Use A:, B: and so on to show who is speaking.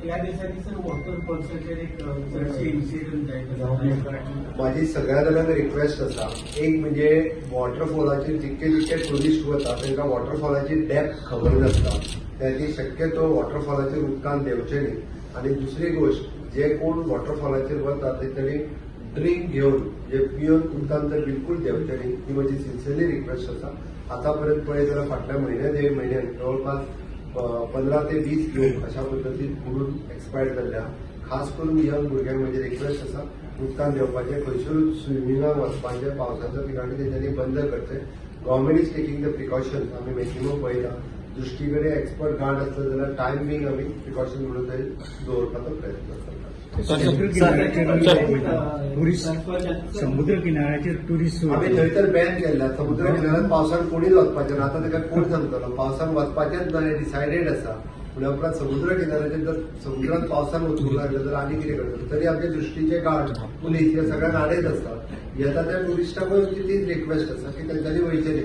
A: या दिवसांनी sir water percentage एक चडशे इन्सिडंट आहे
B: माझी सगळ्या जाणांक रिक्वेस्ट आसा एक म्हणजे वॉटरफॉलाचेर जितके जितके टुरिस्ट वता तांकां वॉटरफॉलाची डेप्थ खबर नासता ती शक्यतो वॉटरफॉलाचेर उदकांत देंवचे न्ही आणि दुसरी गोष्ट जे कोण वॉटरफॉलाचेर वता तेंच्यांनी ड्रिंक घेवन जे पिवन उदकांत तर बिलकुल देंवचे न्ही ही म्हजी सिन्सियरली रिक्वेस्ट आसा आतापर्यंत पळयत जाल्यार फाटल्या म्हयन्यान जवळपास 15 ते 20 लोक अशा पद्दतीन बुडून एक्सपायर जाल्ल्या खास करून यंग भुरग्यांक म्हजी रिक्वेस्ट आसा उदकांत देंवपाचें खंयसरूच स्विमिंगाक वचपाचें पावसाच्या दिसांनी तेंच्यांनी बंद करचें government is taking the precautions आमी मॅक्सिमम पळयता दृश्टी कडेन एक्सपर्ट गार्ड आसता जाल्यार टायम बींग आमी प्रिकॉशन म्हणून थंय दवरपाचो प्रयत्न करता
C: समुद्र किनाऱ्याचेर टुरिस्ट
B: आमी थंयसर बॅन केल्ला समुद्र किनाऱ्यात पावसान कोणीच वचपाचें ना आतां ताका कोण सांगतलो पावसान वचपाचेंच ना हें डिसायडेड आसा पूण उपरांत समुद्र किनाऱ्याचेर जर समुद्रांत पावसान वचूंक लागले जाल्यार आनी कितें करतलो तरी आमचे दृश्टीचे गार्ड पुलीस हे सगळ्यांक आडयत आसता येता त्या टुरिस्टांकूय तीच रिक्वेस्ट आसा की तेंच्यांनी वयचें न्ही